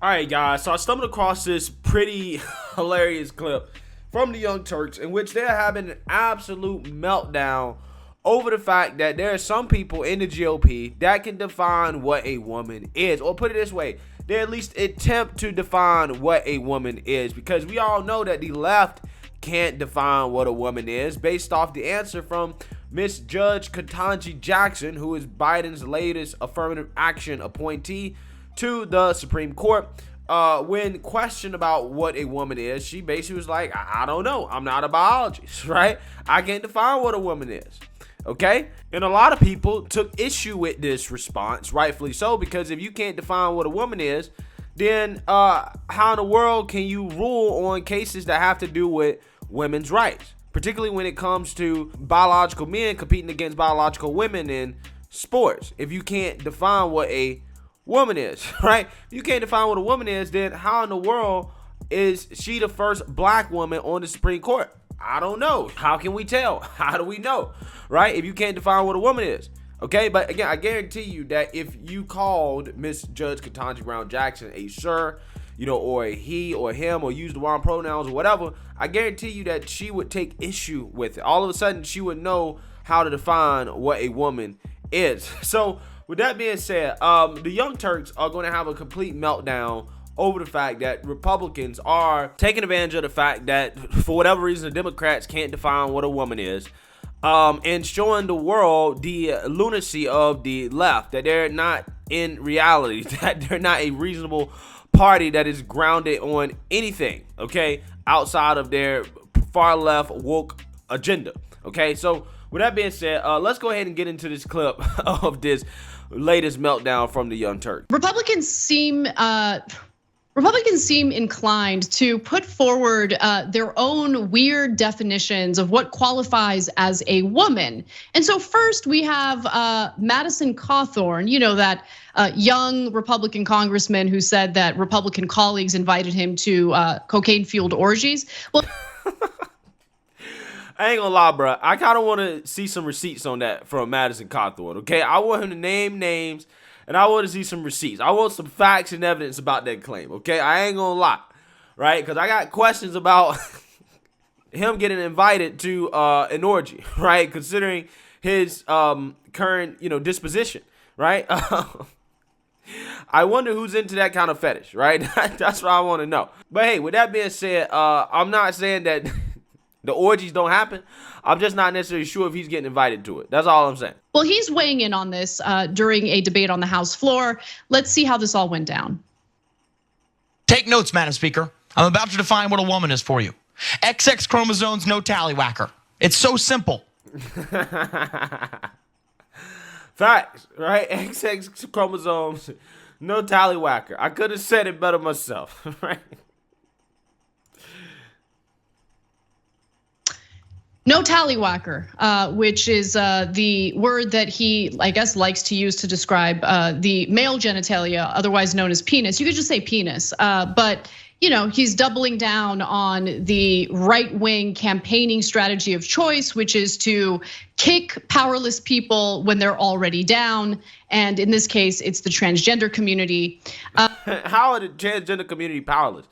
Alright guys, so I stumbled across this pretty hilarious clip from the Young Turks in which they're having an absolute meltdown over the fact that there are some people in the GOP that can define what a woman is. Or put it this way, they at least attempt to define what a woman is, because we all know that the left can't define what a woman is based off the answer from Miss Judge Ketanji Jackson, who is Biden's latest affirmative action appointee to the Supreme Court. When questioned about what a woman is, she basically was like, I don't know. I'm not a biologist, right? I can't define what a woman is. Okay? And a lot of people took issue with this response, rightfully so, because if you can't define what a woman is, then how in the world can you rule on cases that have to do with women's rights, particularly when it comes to biological men competing against biological women in sports? If you can't define what a woman is, right? If you can't define what a woman is, then how in the world is she the first black woman on the Supreme Court? I don't know. How can we tell? How do we know, right? If you can't define what a woman is. Okay, but again, I guarantee you that if you called Miss Judge Ketanji Brown Jackson a sir, or a he or him, or use the wrong pronouns or whatever, I guarantee you that she would take issue with it. All of a sudden, she would know how to define what a woman is. So, with that being said, the Young Turks are going to have a complete meltdown over the fact that Republicans are taking advantage of the fact that, for whatever reason, the Democrats can't define what a woman is, and showing the world the lunacy of the left, that they're not in reality, that they're not a reasonable party that is grounded on anything, okay, outside of their far left woke agenda. Okay, so with that being said, let's go ahead and get into this clip of this latest meltdown from the Young Turks. Republicans seem inclined to put forward their own weird definitions of what qualifies as a woman. And so first we have Madison Cawthorn, that young Republican congressman who said that Republican colleagues invited him to cocaine-fueled orgies. Well, I ain't gonna lie, bro. I kind of want to see some receipts on that from Madison Cawthorn, okay? I want him to name names, and I want to see some receipts. I want some facts and evidence about that claim, okay? I ain't gonna lie, right? Because I got questions about him getting invited to an orgy, right? Considering his current, disposition, right? I wonder who's into that kind of fetish, right? That's what I want to know. But hey, with that being said, I'm not saying that the orgies don't happen. I'm just not necessarily sure if he's getting invited to it. That's all I'm saying. Well, he's weighing in on this during a debate on the House floor. Let's see how this all went down. Take notes, Madam Speaker. I'm about to define what a woman is for you. XX chromosomes, no tallywhacker. It's so simple. Facts, right? XX chromosomes, no tallywhacker. I could have said it better myself, right? No tallywhacker, which is the word that he, I guess, likes to use to describe the male genitalia, otherwise known as penis. You could just say penis, but he's doubling down on the right-wing campaigning strategy of choice, which is to kick powerless people when they're already down. And in this case, it's the transgender community. How are the transgender community powerless?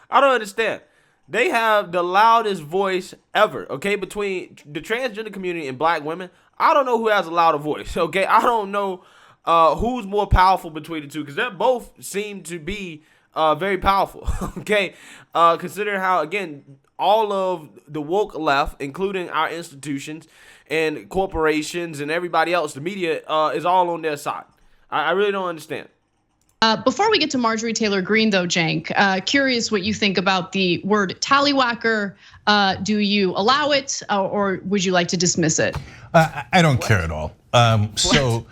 I don't understand. They have the loudest voice ever, okay? Between the transgender community and black women, I don't know who has a louder voice, okay? I don't know who's more powerful between the two, because they both seem to be very powerful, okay? Considering how, again, all of the woke left, including our institutions and corporations and everybody else, the media, is all on their side. I really don't understand. Before we get to Marjorie Taylor Greene, though, Cenk, curious what you think about the word tallywhacker. Do you allow it, or would you like to dismiss it? I don't care at all. So,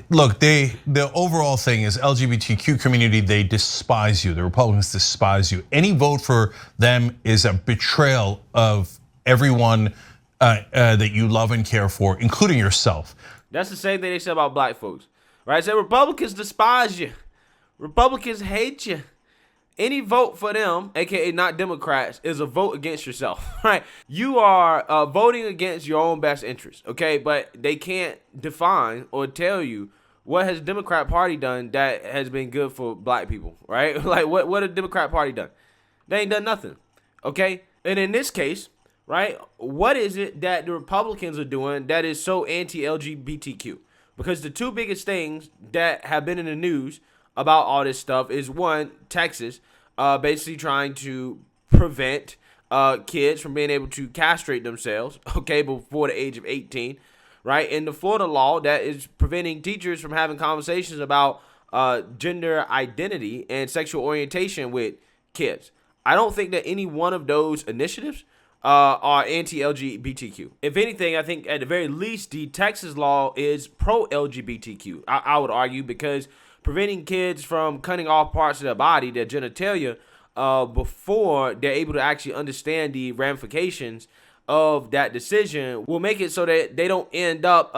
look, the overall thing is LGBTQ community, they despise you. The Republicans despise you. Any vote for them is a betrayal of everyone that you love and care for, including yourself. That's the same thing they said about black folks, right? Say Republicans despise you. Republicans hate you. Any vote for them, aka not Democrats, is a vote against yourself, right? You are voting against your own best interest, okay? But they can't define or tell you what has the Democrat Party done that has been good for black people, right? Like, what has the Democrat Party done? They ain't done nothing, okay? And in this case, right, what is it that the Republicans are doing that is so anti-LGBTQ? Because the two biggest things that have been in the news about all this stuff is, one, Texas basically trying to prevent kids from being able to castrate themselves, okay, before the age of 18, right? And the Florida law that is preventing teachers from having conversations about gender identity and sexual orientation with kids. I don't think that any one of those initiatives are anti-LGBTQ. If anything, I think at the very least, the Texas law is pro-LGBTQ, I would argue, because preventing kids from cutting off parts of their body, their genitalia, before they're able to actually understand the ramifications of that decision will make it so that they don't end up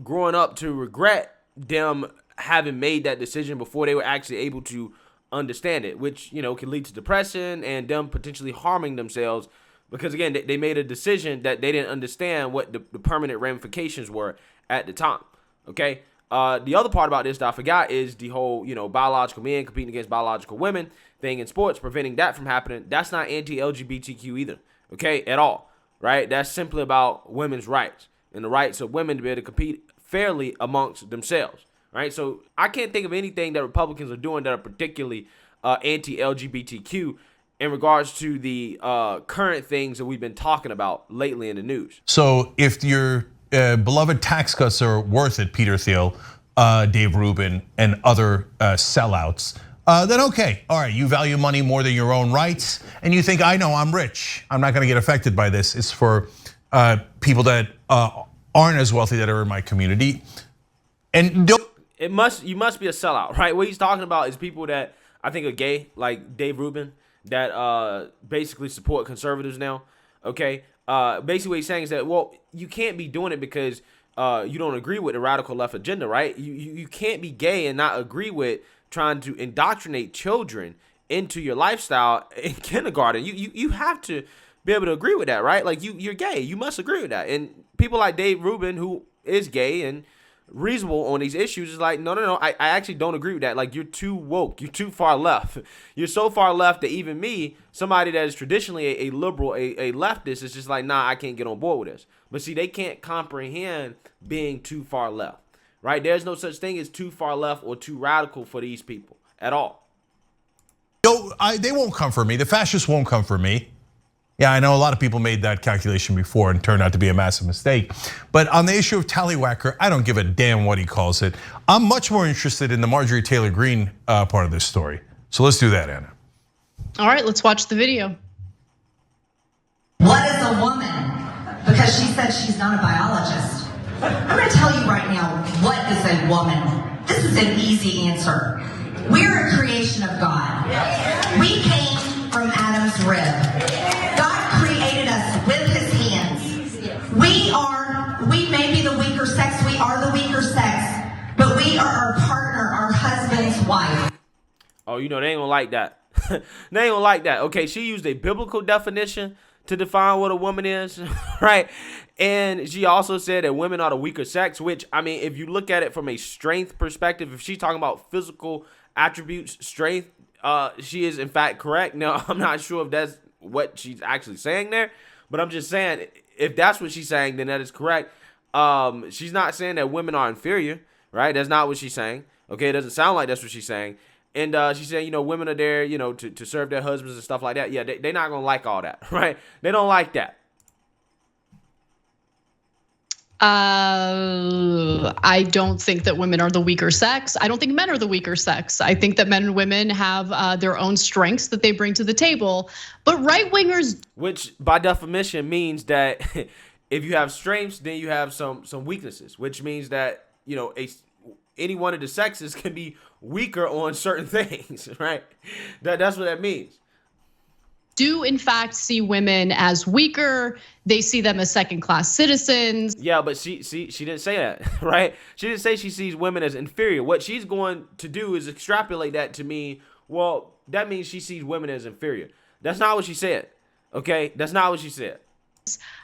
growing up to regret them having made that decision before they were actually able to understand it, which, you know, can lead to depression and them potentially harming themselves because, again, they made a decision that they didn't understand what the permanent ramifications were at the time, okay? The other part about this that I forgot is the whole, you know, biological men competing against biological women thing in sports, preventing that from happening. That's not anti-LGBTQ either, okay, at all, right? That's simply about women's rights and the rights of women to be able to compete fairly amongst themselves, right? So I can't think of anything that Republicans are doing that are particularly anti-LGBTQ in regards to the current things that we've been talking about lately in the news. So if your beloved tax cuts are worth it, Peter Thiel, Dave Rubin, and other sellouts, then okay, all right, you value money more than your own rights, and you think, I know, I'm rich, I'm not gonna get affected by this. It's for people that aren't as wealthy that are in my community. And you must be a sellout, right? What he's talking about is people that I think are gay, like Dave Rubin, that basically support conservatives now, okay? Basically what he's saying is that, well, you can't be doing it because you don't agree with the radical left agenda, right? You can't be gay and not agree with trying to indoctrinate children into your lifestyle in kindergarten. You have to be able to agree with that, right? Like you're gay, you must agree with that. And people like Dave Rubin, who is gay and reasonable on these issues, is like, no, I actually don't agree with that. Like, you're too woke, you're too far left. You're so far left that even me, somebody that is traditionally a liberal, a leftist, is just like, nah, I can't get on board with this. But see, they can't comprehend being too far left, right? There's no such thing as too far left or too radical for these people at all. No, they won't come for me. The fascists won't come for me. Yeah, I know a lot of people made that calculation before and turned out to be a massive mistake. But on the issue of Tallywhacker, I don't give a damn what he calls it. I'm much more interested in the Marjorie Taylor Greene part of this story. So let's do that, Anna. All right, let's watch the video. What is a woman? Because she said she's not a biologist. I'm gonna tell you right now, what is a woman? This is an easy answer. We're a creation of God. We came from Adam's rib. God created us with his hands. We may be the weaker sex, we are the weaker sex, but we are our partner, our husband's wife. Oh, you know, they ain't gonna like that. They ain't gonna like that. Okay, she used a biblical definition to define what a woman is, right? And she also said that women are the weaker sex, which, I mean, if you look at it from a strength perspective, if she's talking about physical attributes, strength, she is in fact correct. Now, I'm not sure if that's what she's actually saying there, but I'm just saying, if that's what she's saying, then that is correct. She's not saying that women are inferior, right? That's not what she's saying. Okay, it doesn't sound like that's what she's saying. And she's saying, you know, women are there, you know, to serve their husbands and stuff like that. Yeah, they're not gonna like all that, right? They don't like that. I don't think that women are the weaker sex. I don't think men are the weaker sex. I think that men and women have their own strengths that they bring to the table. But right wingers, which by definition means that if you have strengths, then you have some weaknesses, which means that, you know, any one of the sexes can be weaker on certain things, right? That's what that means. Do in fact see women as weaker. They see them as second-class citizens. Yeah, but she didn't say that, right? She didn't say she sees women as inferior. What she's going to do is extrapolate that to mean, well, that means she sees women as inferior. That's not what she said, okay? That's not what she said.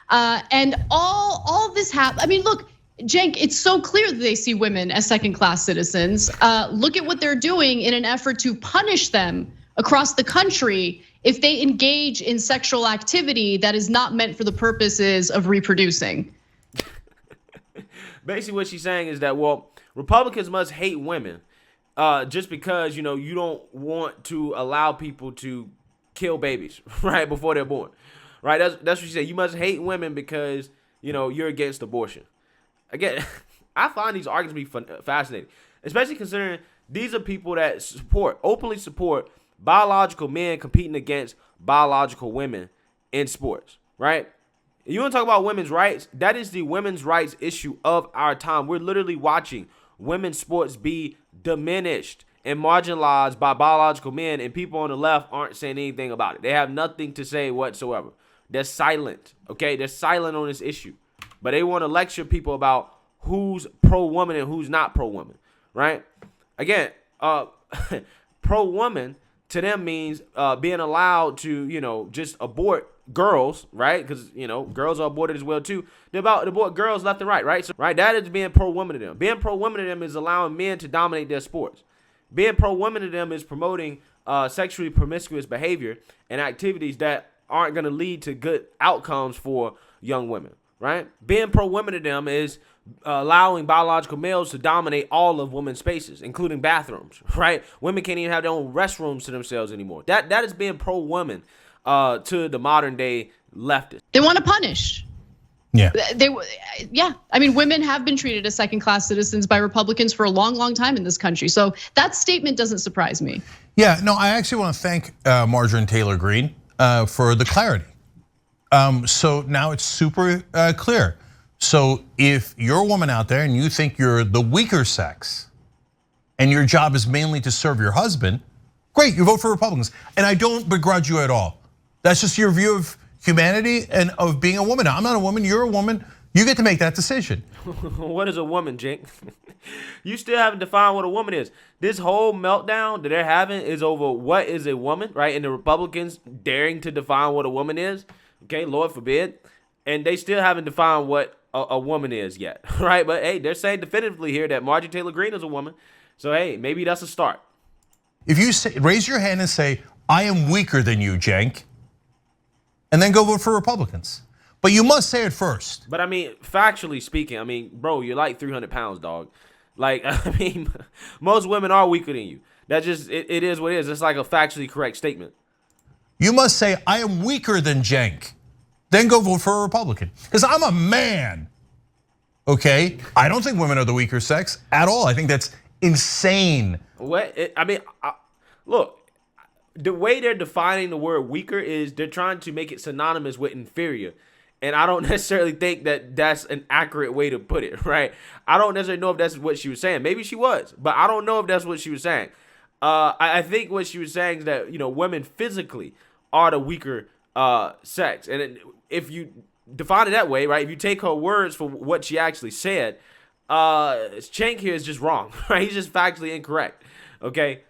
And all this happened. I mean, look, Cenk, it's so clear that they see women as second-class citizens. Look at what they're doing in an effort to punish them across the country if they engage in sexual activity that is not meant for the purposes of reproducing. Basically what she's saying is that, well, Republicans must hate women just because, you don't want to allow people to kill babies right before they're born, right? That's what she said. You must hate women because, you're against abortion. Again, I find these arguments to be fascinating, especially considering these are people that openly support biological men competing against biological women in sports, right? You want to talk about women's rights? That is the women's rights issue of our time. We're literally watching women's sports be diminished and marginalized by biological men, and people on the left aren't saying anything about it. They have nothing to say whatsoever. They're silent, okay? They're silent on this issue. But they want to lecture people about who's pro-woman and who's not pro-woman, right? Again, pro-woman to them means being allowed to, just abort girls, right? Because, girls are aborted as well, too. They're about to abort girls left and right? So, right, that is being pro-woman to them. Being pro-woman to them is allowing men to dominate their sports. Being pro-woman to them is promoting sexually promiscuous behavior and activities that aren't going to lead to good outcomes for young women, right? Being pro-women to them is allowing biological males to dominate all of women's spaces, including bathrooms, right? Women can't even have their own restrooms to themselves anymore. That is being pro-woman to the modern day leftists. They want to punish. Yeah. I mean, women have been treated as second-class citizens by Republicans for a long, long time in this country. So that statement doesn't surprise me. Yeah, no, I actually want to thank Marjorie Taylor Greene for the clarity. So now it's super clear. So if you're a woman out there and you think you're the weaker sex and your job is mainly to serve your husband, great, you vote for Republicans. And I don't begrudge you at all. That's just your view of humanity and of being a woman. Now, I'm not a woman, you're a woman. You get to make that decision. What is a woman, Cenk? You still haven't defined what a woman is. This whole meltdown that they're having is over what is a woman, right? And the Republicans daring to define what a woman is, okay, Lord forbid. And they still haven't defined what a woman is yet, right? But hey, they're saying definitively here that Marjorie Taylor Greene is a woman. So hey, maybe that's a start. If you raise your hand and say, I am weaker than you, Cenk, and then go vote for Republicans. But you must say it first. But I mean, factually speaking, bro, you're like 300 pounds, dog. Like, most women are weaker than you. That just, it is what it is. It's like a factually correct statement. You must say, I am weaker than Cenk. Then go vote for a Republican. Because I'm a man, okay? I don't think women are the weaker sex at all. I think that's insane. Look, the way they're defining the word weaker is they're trying to make it synonymous with inferior. And I don't necessarily think that that's an accurate way to put it, right? I don't necessarily know if that's what she was saying. Maybe she was, but I don't know if that's what she was saying. I think what she was saying is that, women physically are the weaker sex. And if you define it that way, right, if you take her words for what she actually said, Cenk here is just wrong, right? He's just factually incorrect, okay?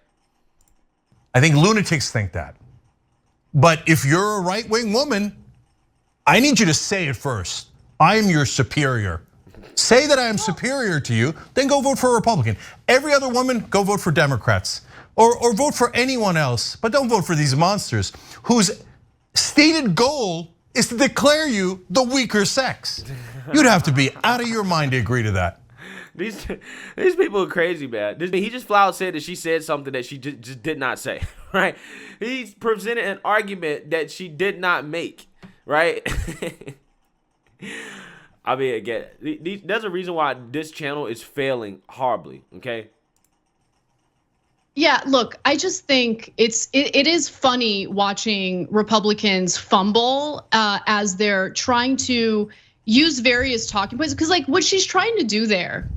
I think lunatics think that. But if you're a right-wing woman, I need you to say it first. I am your superior. Say that I am superior to you, then go vote for a Republican. Every other woman, go vote for Democrats. Or vote for anyone else, but don't vote for these monsters whose stated goal is to declare you the weaker sex. You'd have to be out of your mind to agree to that. These people are crazy, man. He just flat out said that she said something that she just did not say, right? He presented an argument that she did not make, right? Again, there's a reason why this channel is failing horribly, okay? Yeah, look, I just think it is funny watching Republicans fumble as they're trying to use various talking points, because like what she's trying to do there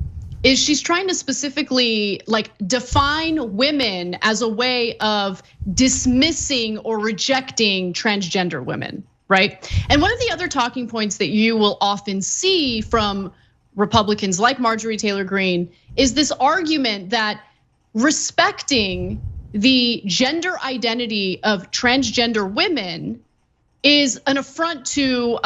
is she's trying to specifically like define women as a way of dismissing or rejecting transgender women, right? And one of the other talking points that you will often see from Republicans like Marjorie Taylor Greene is this argument that respecting the gender identity of transgender women is an affront to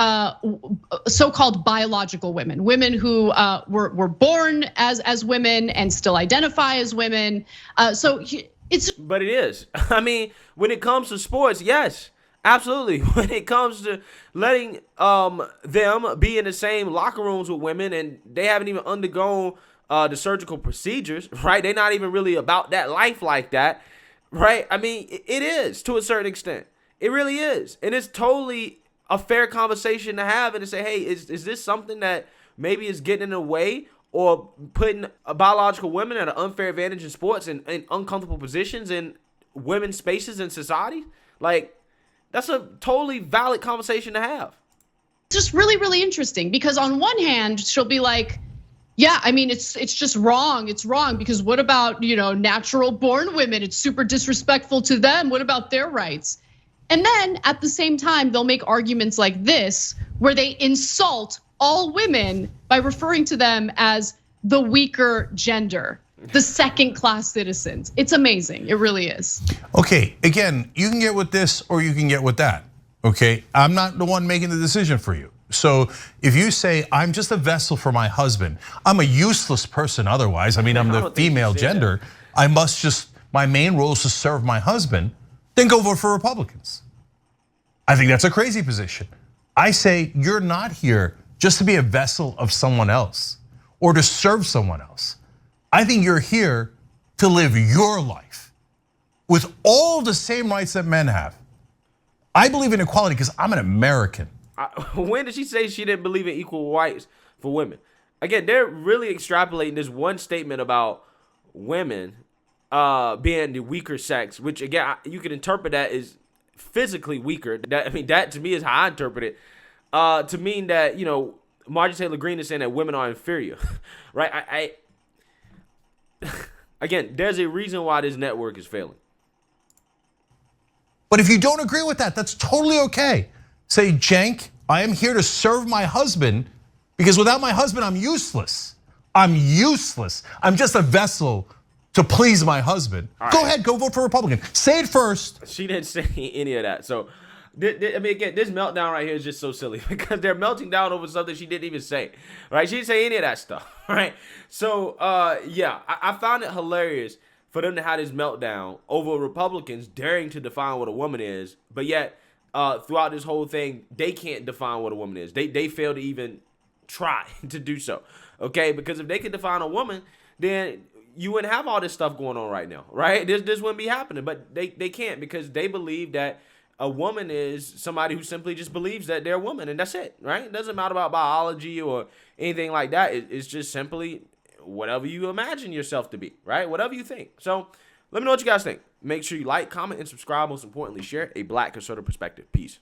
so-called biological women, women who were born as women and still identify as women. But it is. I mean, when it comes to sports, yes, absolutely. When it comes to letting them be in the same locker rooms with women and they haven't even undergone the surgical procedures, right? They're not even really about that life like that, right? I mean, it is to a certain extent. It really is. And it's totally a fair conversation to have and to say, hey, is this something that maybe is getting in the way or putting biological women at an unfair advantage in sports and in uncomfortable positions in women's spaces in society? Like, that's a totally valid conversation to have. It's just really, really interesting because on one hand, she'll be like, yeah, I mean, it's just wrong. It's wrong because what about, natural born women? It's super disrespectful to them. What about their rights? And then at the same time, they'll make arguments like this where they insult all women by referring to them as the weaker gender, the second-class citizens. It's amazing, it really is. Okay, again, you can get with this or you can get with that, okay? I'm not the one making the decision for you. So if you say, I'm just a vessel for my husband, I'm a useless person otherwise, I mean, I'm the female gender, my main role is to serve my husband, then go vote for Republicans. I think that's a crazy position. I say you're not here just to be a vessel of someone else or to serve someone else. I think you're here to live your life with all the same rights that men have. I believe in equality because I'm an American. When did she say she didn't believe in equal rights for women? Again, they're really extrapolating this one statement about women being the weaker sex, which again, you can interpret that as physically weaker. That to me is how I interpret it. To mean that, Marjorie Taylor Greene is saying that women are inferior, right? Again, there's a reason why this network is failing. But if you don't agree with that, that's totally okay. Say, Cenk, I am here to serve my husband because without my husband, I'm useless. I'm useless. I'm just a vessel to please my husband. Go ahead, go vote for Republican. Say it first. She didn't say any of that. So, again, this meltdown right here is just so silly because they're melting down over something she didn't even say, right? She didn't say any of that stuff, right? So, yeah, I found it hilarious for them to have this meltdown over Republicans daring to define what a woman is, but yet throughout this whole thing, they can't define what a woman is. They fail to even try to do so, okay? Because if they could define a woman, then you wouldn't have all this stuff going on right now, right? This wouldn't be happening, but they can't because they believe that a woman is somebody who simply just believes that they're a woman and that's it, right? It doesn't matter about biology or anything like that. It's just simply whatever you imagine yourself to be, right? Whatever you think. So let me know what you guys think. Make sure you like, comment, and subscribe. Most importantly, share a Black conservative perspective. Peace.